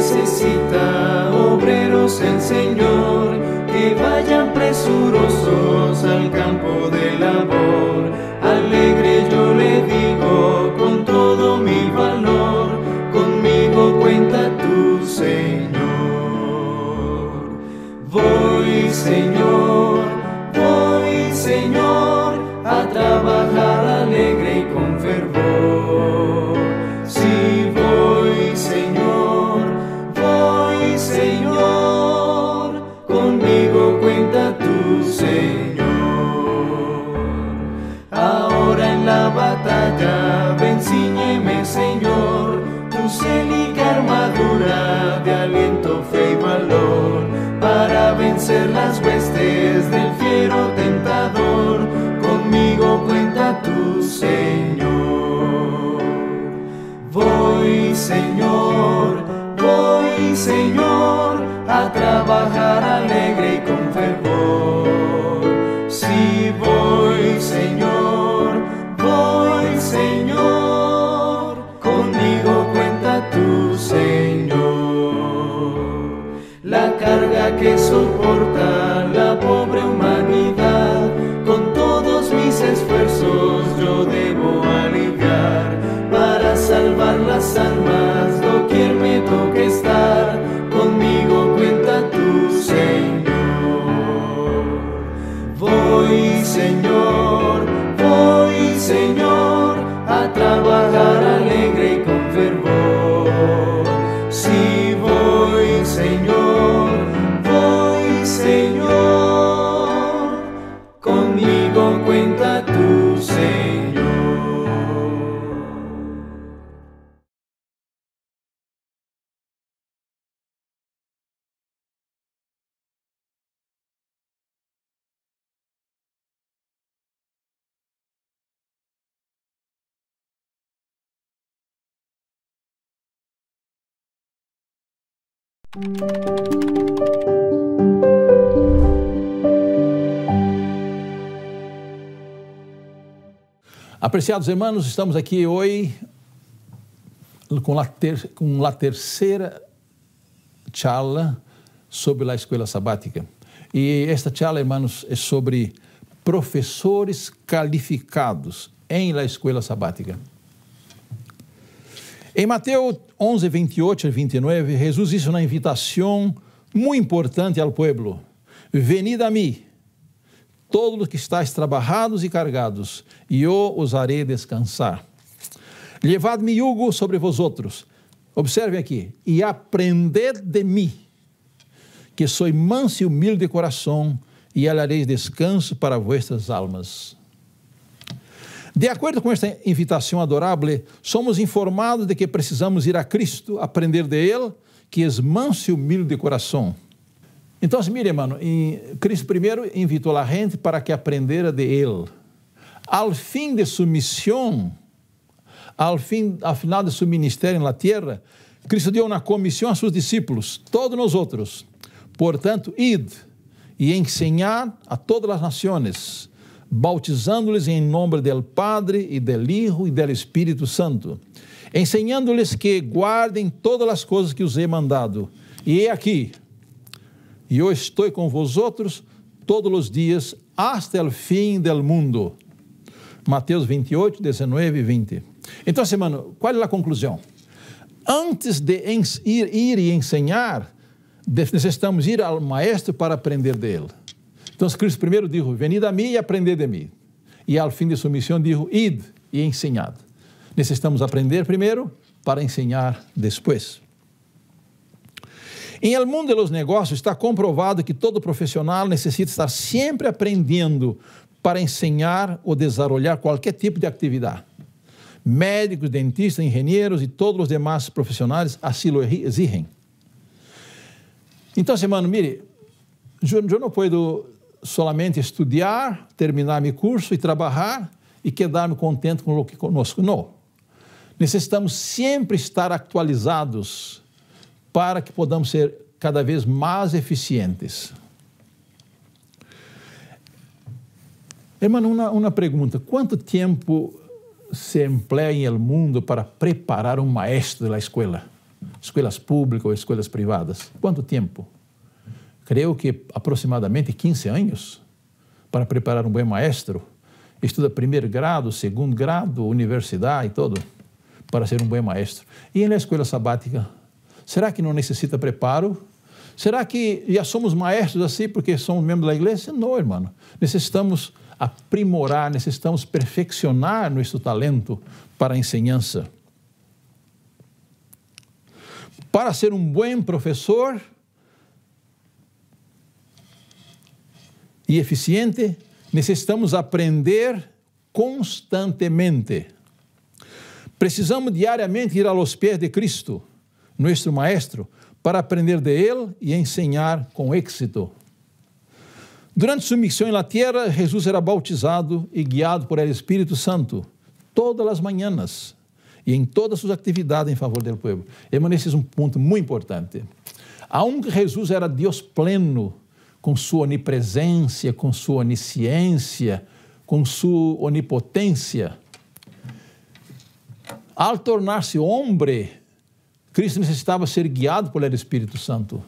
necesita obreros el Señor, que vayan presurosos al campo de labor. Alegre yo le digo con todo mi valor, conmigo cuenta tu Señor. Voy Señor, a trabajar alegre y con fervor. Sí, voy Señor, conmigo cuenta tu Señor. Ahora en la batalla ven, cíñeme, Señor, tu célica armadura de aliento, fe y valor, para vencer las huestes del fiero tentador. Conmigo cuenta tu Señor. Voy Señor, a trabajar alegre y con fervor. Sí, voy Señor, conmigo cuenta tu Señor. La carga que soporta la pobre humanidad, con todos mis esfuerzos yo debo aliviar, para salvar las almas doquier me toque estar. Conmigo cuenta tu Señor. Voy Señor, a trabajar alegre y con fervor. Sí, voy Señor, conmigo cuenta tu Señor. Apreciados irmãos, estamos aqui hoje com a terceira charla sobre a escola sabática. E esta charla, irmãos, é sobre professores qualificados em la escola sabática. Em Mateus 11, 28 e 29, Jesus hizo uma invitação muito importante ao povo. Venid a mim, todos os que estáis trabalhados e cargados, e eu os harei descansar. Levad mi jugo sobre vosotros. Observem aqui. E aprended de mim, que sou manso e humilde de coração, e hallareis descanso para vossas almas. De acordo com esta invitação adorável, somos informados de que precisamos ir a Cristo, aprender de Ele, que é manso e humilde de coração. Então, mire, irmão, Cristo primeiro invitou a gente para que aprendera de Ele. Ao fim de sua missão, ao final de seu ministério na terra, Cristo deu uma comissão a seus discípulos, todos nós outros. Portanto, id e ensinad a todas as nações, bautizando-lhes em nome do Padre e do Hijo e do Espírito Santo, ensinando-lhes que guardem todas as coisas que os he mandado. E aqui, eu estou com vosotros todos os dias, hasta o fim del mundo. Mateus 28, 19 e 20. Então, irmão, qual é a conclusão? Antes de ir e ensinar, necessitamos ir ao maestro para aprender dele. Então, Cristo primeiro disse, venid a mim e aprended de mim. E ao fim de sua missão, disse, id e ensinad. Necessitamos aprender primeiro para ensinar depois. Em el mundo dos negócios, está comprovado que todo profissional necessita estar sempre aprendendo para ensinar ou desenvolver qualquer tipo de atividade. Médicos, dentistas, engenheiros e todos os demais profissionais assim lo exigem. Então, irmão, mire, eu não posso solamente estudar, terminar meu curso e trabalhar e quedar-me contente com o que conosco. Não. Necessitamos sempre estar atualizados para que podamos ser cada vez mais eficientes. Irmão, uma pergunta. Quanto tempo se emplea em el mundo para preparar um maestro da escola? escolas públicas ou escolas privadas. Quanto tempo? Creio que aproximadamente 15 anos para preparar um bom maestro. Estuda primeiro grado, segundo grado, universidade e todo, para ser um bom maestro. E na escola sabática, será que não necessita preparo? Será que já somos maestros assim porque somos membros da igreja? Não, irmão. Necessitamos aprimorar, necessitamos perfeccionar nosso talento para a ensinança. Para ser um bom professor e eficiente, necessitamos aprender constantemente. Precisamos diariamente ir aos pés de Cristo, nosso Maestro, para aprender de Ele e ensinar com êxito. Durante sua missão na terra, Jesus era bautizado e guiado por el Espírito Santo todas as manhãs e em todas suas atividades em favor do povo. Esse é um ponto muito importante. Aunque Jesus era Deus pleno, com sua onipresença, com sua onisciência, com sua onipotência, ao tornar-se homem, Cristo necessitava ser guiado pelo Espírito Santo.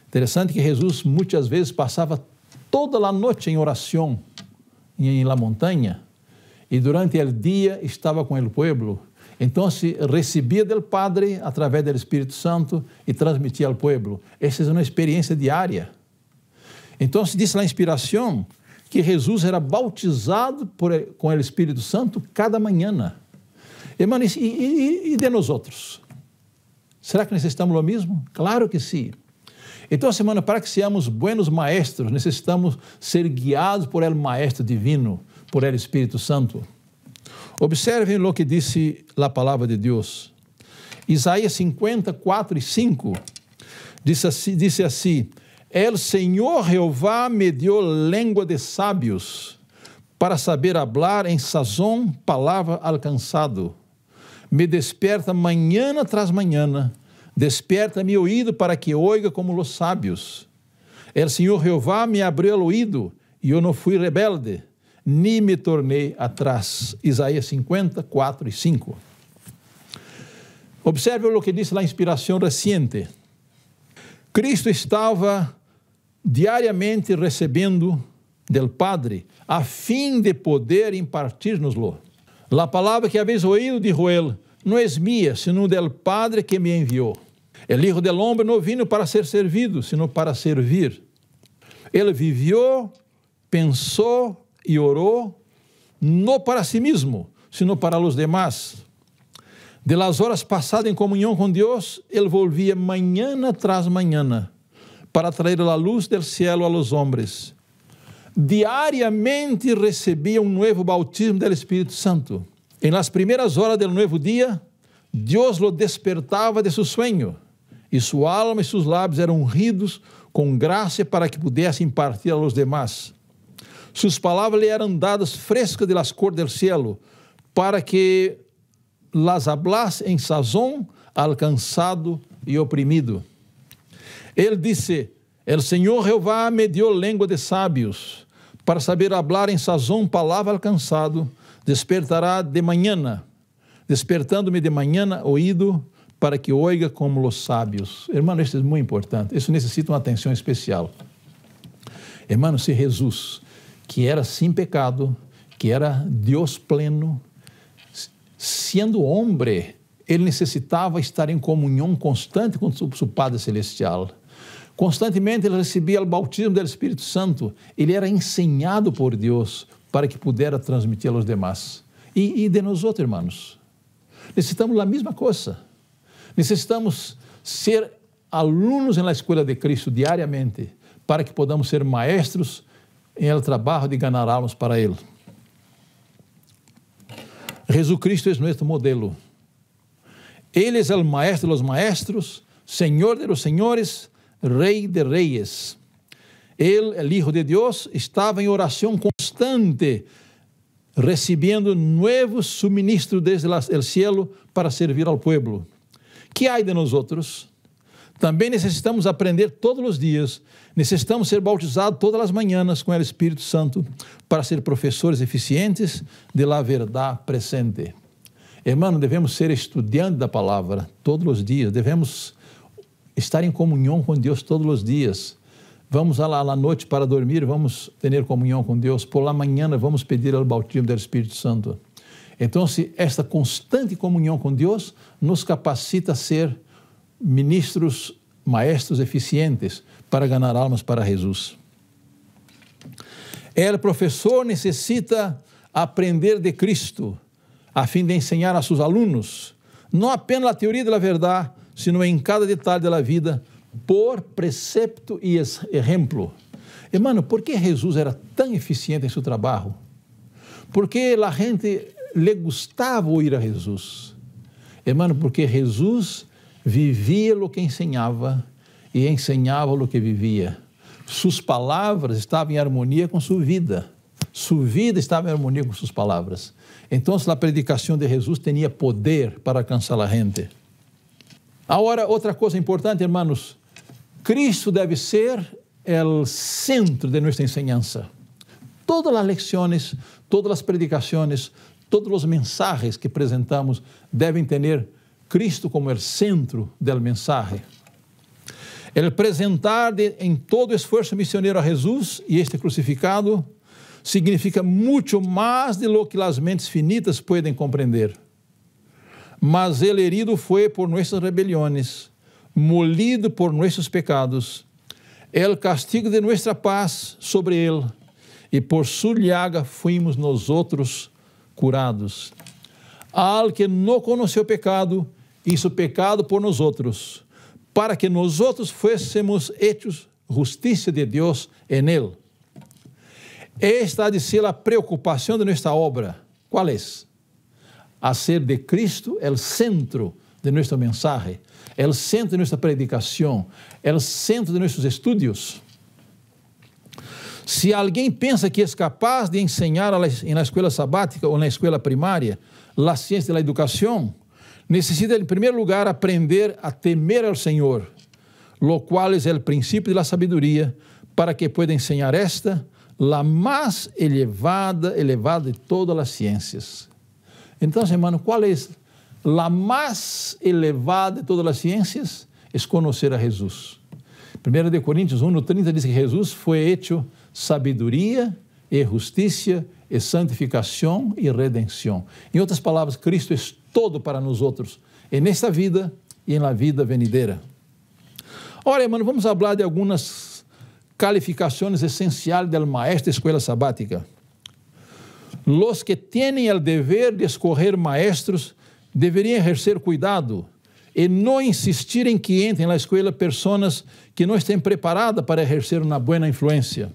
Interessante que Jesus muitas vezes passava toda a noite em oração em la montanha e durante o dia estava com o povo. Então, recebia do Padre através do Espírito Santo e transmitia ao povo. Essa é uma experiência diária. Então, diz na inspiração que Jesus era bautizado com o Espírito Santo cada manhã. Irmão, e de nós outros? Será que necessitamos o mesmo? Claro que sim. Então, semana, para que sejamos buenos maestros, necessitamos ser guiados por el Maestro Divino, por el Espírito Santo. Observem o que disse a palavra de Deus. Isaías 54 e 5 disse assim: El Senhor Jeová me dio língua de sábios, para saber hablar em sazón palavra alcançado. Me desperta manhã tras manhã, desperta meu ouído para que oiga como os sábios. El Senhor Jeová me abriu o ouído, e eu não fui rebelde, nem me tornei atrás. Isaías 54 e 5. Observe o que diz a inspiração recente. Cristo estava diariamente recebendo del Padre, a fim de poder impartir-nos-lo. A palavra que habéis ouído, dijo ele, não é minha, sino del Padre que me enviou. El Hijo del Hombre não vino para ser servido, sino para servir. Ele viveu, pensou e orou, não para si mesmo, sino para os demás. De las horas passadas em comunhão com Deus, ele volvia manhã tras manhã, para trazer a luz del cielo a los hombres. Diariamente recebia um novo bautismo do Espírito Santo. Em las primeiras horas do novo dia, Deus lo despertava de seu sonho, e sua alma e seus lábios eram ungidos com graça para que pudesse impartir a los demás. Suas palavras lhe eram dadas frescas de las cores del cielo, para que las hablasse em sazón alcançado e oprimido. Ele disse: El Senhor Jeová me dio língua de sábios, para saber hablar em sazón palavra alcançado, despertará de manhã, despertando-me de manhã ouído, para que oiga como os sábios. Irmão, isso é muito importante. Isso necessita uma atenção especial. Irmão, se Jesus, que era sem pecado, que era Deus pleno, sendo homem, ele necessitava estar em comunhão constante com seu Padre Celestial. Constantemente ele recebia o bautismo do Espírito Santo. Ele era ensinado por Deus para que pudesse transmitir aos demais. E de nós outros, irmãos, necessitamos a mesma coisa. Necessitamos ser alunos na escola de Cristo diariamente, para que podamos ser maestros em el trabalho de ganhar almas para Ele. Jesus Cristo é nosso modelo. Ele é o maestro dos maestros, Senhor de los senhores, Rei de reis. Ele, o Hijo de Deus, estava em oração constante, recebendo novos suministros desde o cielo para servir ao povo. Que há de nós outros? Também necessitamos aprender todos os dias, necessitamos ser bautizados todas as manhãs com o Espírito Santo para ser professores eficientes de la verdade presente. Irmão, devemos ser estudantes da palavra todos os dias, devemos estar em comunhão com Deus todos os dias. Vamos lá à noite para dormir, vamos ter comunhão com Deus. Por la manhã vamos pedir o batismo do Espírito Santo. Então, esta constante comunhão com Deus nos capacita a ser ministros, maestros eficientes para ganhar almas para Jesus. O professor necessita aprender de Cristo a fim de ensinar a seus alunos, não apenas a teoria da verdade, sino em cada detalhe da vida, por precepto e exemplo. Hermano, por que Jesus era tão eficiente em seu trabalho? Porque a gente le gostava ouvir a Jesus. Hermano, porque Jesus vivia o que ensinava e ensinava o que vivia. Suas palavras estavam em harmonia com sua vida. Sua vida estava em harmonia com suas palavras. Então, a predicação de Jesus tinha poder para alcançar a gente. Agora, outra coisa importante, hermanos, Cristo deve ser o centro de nossa enseñanza. Todas as lecciones, todas as predicações, todos os mensajes que apresentamos devem ter Cristo como o centro do mensagem. El apresentar em todo esforço missioneiro a Jesus e este crucificado significa muito mais de lo que as mentes finitas podem compreender. Mas ele herido foi por nossas rebeliões, molido por nossos pecados, el castigo de nossa paz sobre ele, e por sua llaga fuimos nós outros curados. Al que não conheceu pecado, hizo pecado por nós outros, para que nós outros fuésemos hechos justiça de Deus en él. Esta ha de ser a preocupação de nossa obra. Qual é? Hacer de Cristo o centro de nosso mensagem, o centro de nossa predicação, o centro de nossos estudos. Se alguém pensa que é capaz de ensinar na escola sabática ou na escola primária a ciência da educação, necessita, em primeiro lugar, aprender a temer ao Senhor, lo qual é o princípio da sabedoria, para que pueda ensinar esta, la mais elevada de todas as ciências. Então, hermano, qual é a mais elevada de todas as ciências? É conhecer a Jesus. 1 Coríntios 1:30 diz que Jesus foi hecho sabedoria e justiça e santificação e redenção. Em outras palavras, Cristo é todo para nós outros, nesta vida e na vida venidera. Ora, hermano, vamos falar de algumas calificações essenciais do maestro de escola sabática. Los que têm o dever de escolher maestros deveriam exercer cuidado e não insistir em que entrem na escola pessoas que não estén preparadas para exercer uma boa influência.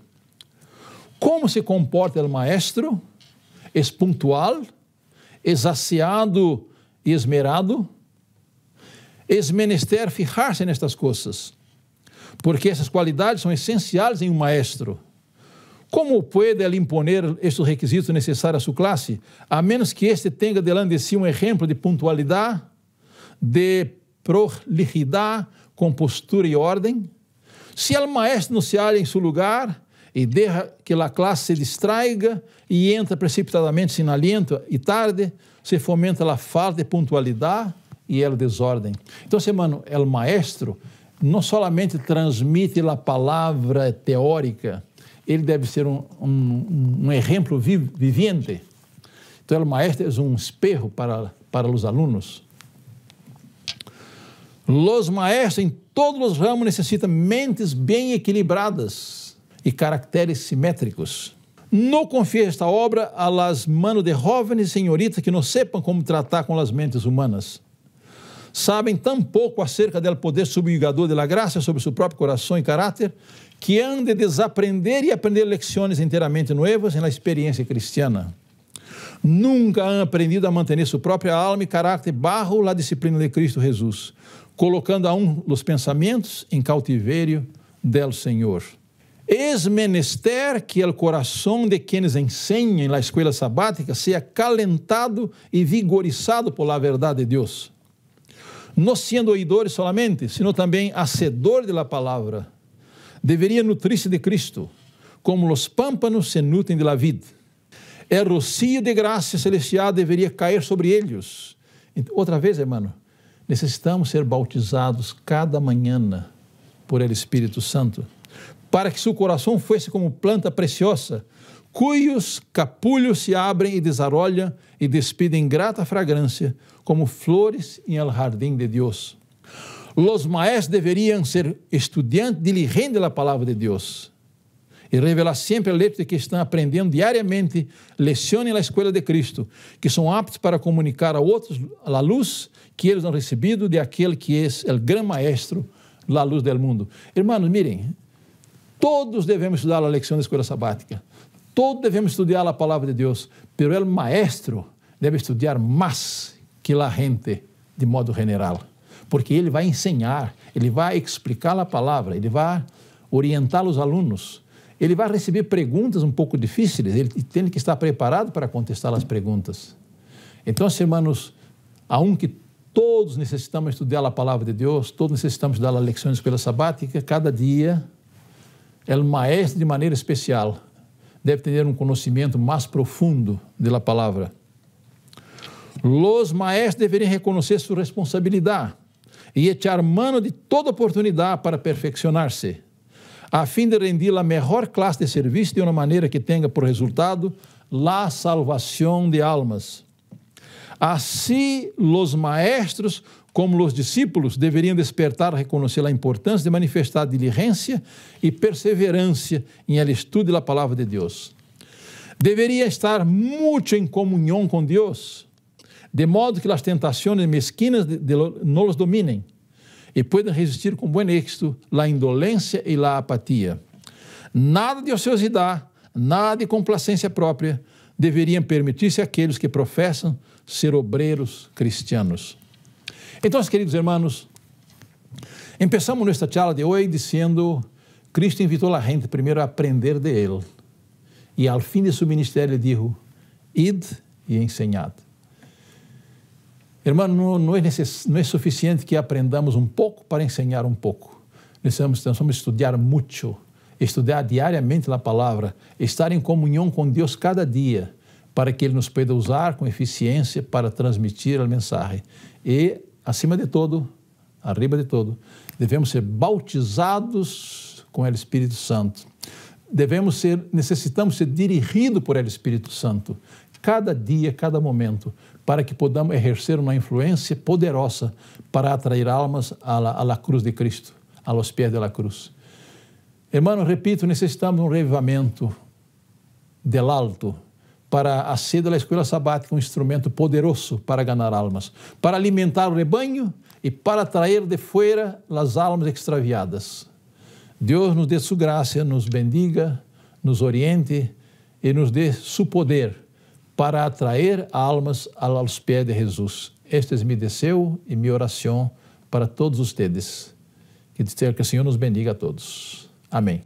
Como se comporta o maestro? É pontual? É aseado e esmerado? É menester fijar-se nestas coisas, porque essas qualidades são essenciais em um maestro. Como pode ele imponer estes requisitos necessários à sua classe, a menos que este tenha delante de si um exemplo de pontualidade, de prolijidade, compostura e ordem? Se o maestro não se halla em seu lugar e deixa que a classe se distraiga e entra precipitadamente sem aliento e tarde, se fomenta a falta de pontualidade e a desordem. Então, hermano, o maestro não solamente transmite a palavra teórica, ele deve ser um exemplo viviente. Então, o maestro é um espejo para os alunos. Os maestros em todos os ramos necessitam mentes bem equilibradas e caracteres simétricos. Não confie esta obra a las manos de jovens e senhoritas que não sepam como tratar com as mentes humanas. Sabem tão pouco acerca do poder subjugador da graça sobre seu próprio coração e caráter, que han de desaprender e aprender lições inteiramente novas na experiência cristiana. Nunca han aprendido a manter sua própria alma e caráter bajo a disciplina de Cristo Jesus, colocando aún os pensamentos em cautiverio del Senhor. Es menester que o coração de quienes enseñam na escola sabática seja calentado e vigorizado por la verdade de Deus, não sendo oidores solamente, sino também hacedor de la palavra. Deveria nutrir-se de Cristo, como os pâmpanos se nutrem de la vid. O rocío de graça celestial deveria cair sobre eles, Outra vez, irmão, necessitamos ser bautizados cada manhã por el Espírito Santo, para que seu coração fosse como planta preciosa, cujos capulhos se abrem e desarrollam e despidem grata fragrância, como flores em el jardim de Deus. Los maestros deveriam ser estudiantes diligentes da palavra de Deus e revelar sempre o hecho de que estão aprendendo diariamente lições na escola de Cristo, que são aptos para comunicar a outros a luz que eles han recebido de aquele que é o grande maestro, a luz do mundo. Irmãos, mirem, todos devemos estudar a lição da escola sabática, todos devemos estudar a palavra de Deus, pero o maestro deve estudar mais que a gente de modo general, porque ele vai ensinar, ele vai explicar a palavra, ele vai orientar os alunos, ele vai receber perguntas um pouco difíceis, ele tem que estar preparado para contestar as perguntas. Então, irmãos, aunque todos necessitamos estudar a palavra de Deus, todos necessitamos dar a lição da escola sabática, cada dia, o maestro de maneira especial deve ter um conhecimento mais profundo da palavra. Os maestros deveriam reconhecer sua responsabilidade e echar mano de toda oportunidade para perfeccionar-se, a fim de rendir a melhor classe de serviço de uma maneira que tenha por resultado a salvação de almas. Assim, os maestros, como os discípulos, deveriam despertar a reconhecer a importância de manifestar diligência e perseverança em el estudo da palavra de Deus. Deveria estar muito em comunhão com Deus, de modo que as tentações mesquinas não os dominem e puedan resistir com bom êxito a indolência e a apatia. Nada de ociosidade, nada de complacência própria deveriam permitir-se aqueles que professam ser obreiros cristianos. Então, queridos irmãos, começamos nossa charla de hoje dizendo: Cristo invitou a gente primeiro a aprender de Ele, e ao fim de seu ministério ele disse: id e ensinad. Irmão, não é suficiente que aprendamos um pouco para ensinar um pouco. Precisamos estudar muito, estudar diariamente a palavra, estar em comunhão com Deus cada dia, para que Ele nos pueda usar com eficiência para transmitir a mensagem. E, acima de todo, arriba de todo, devemos ser bautizados com o Espírito Santo. Necessitamos ser dirigidos por el Espírito Santo, cada dia, cada momento, para que podamos exercer uma influência poderosa para atrair almas à la cruz de Cristo, a los pés de la cruz. Hermanos, repito, necessitamos um revivamento del alto para fazer da escola sabática um instrumento poderoso para ganhar almas, para alimentar o rebanho e para atrair de fora as almas extraviadas. Deus nos dê sua graça, nos bendiga, nos oriente e nos dê seu poder para atrair almas aos pés de Jesus. Este é meu desejo e minha oração para todos vocês. Que o Senhor nos bendiga a todos. Amém.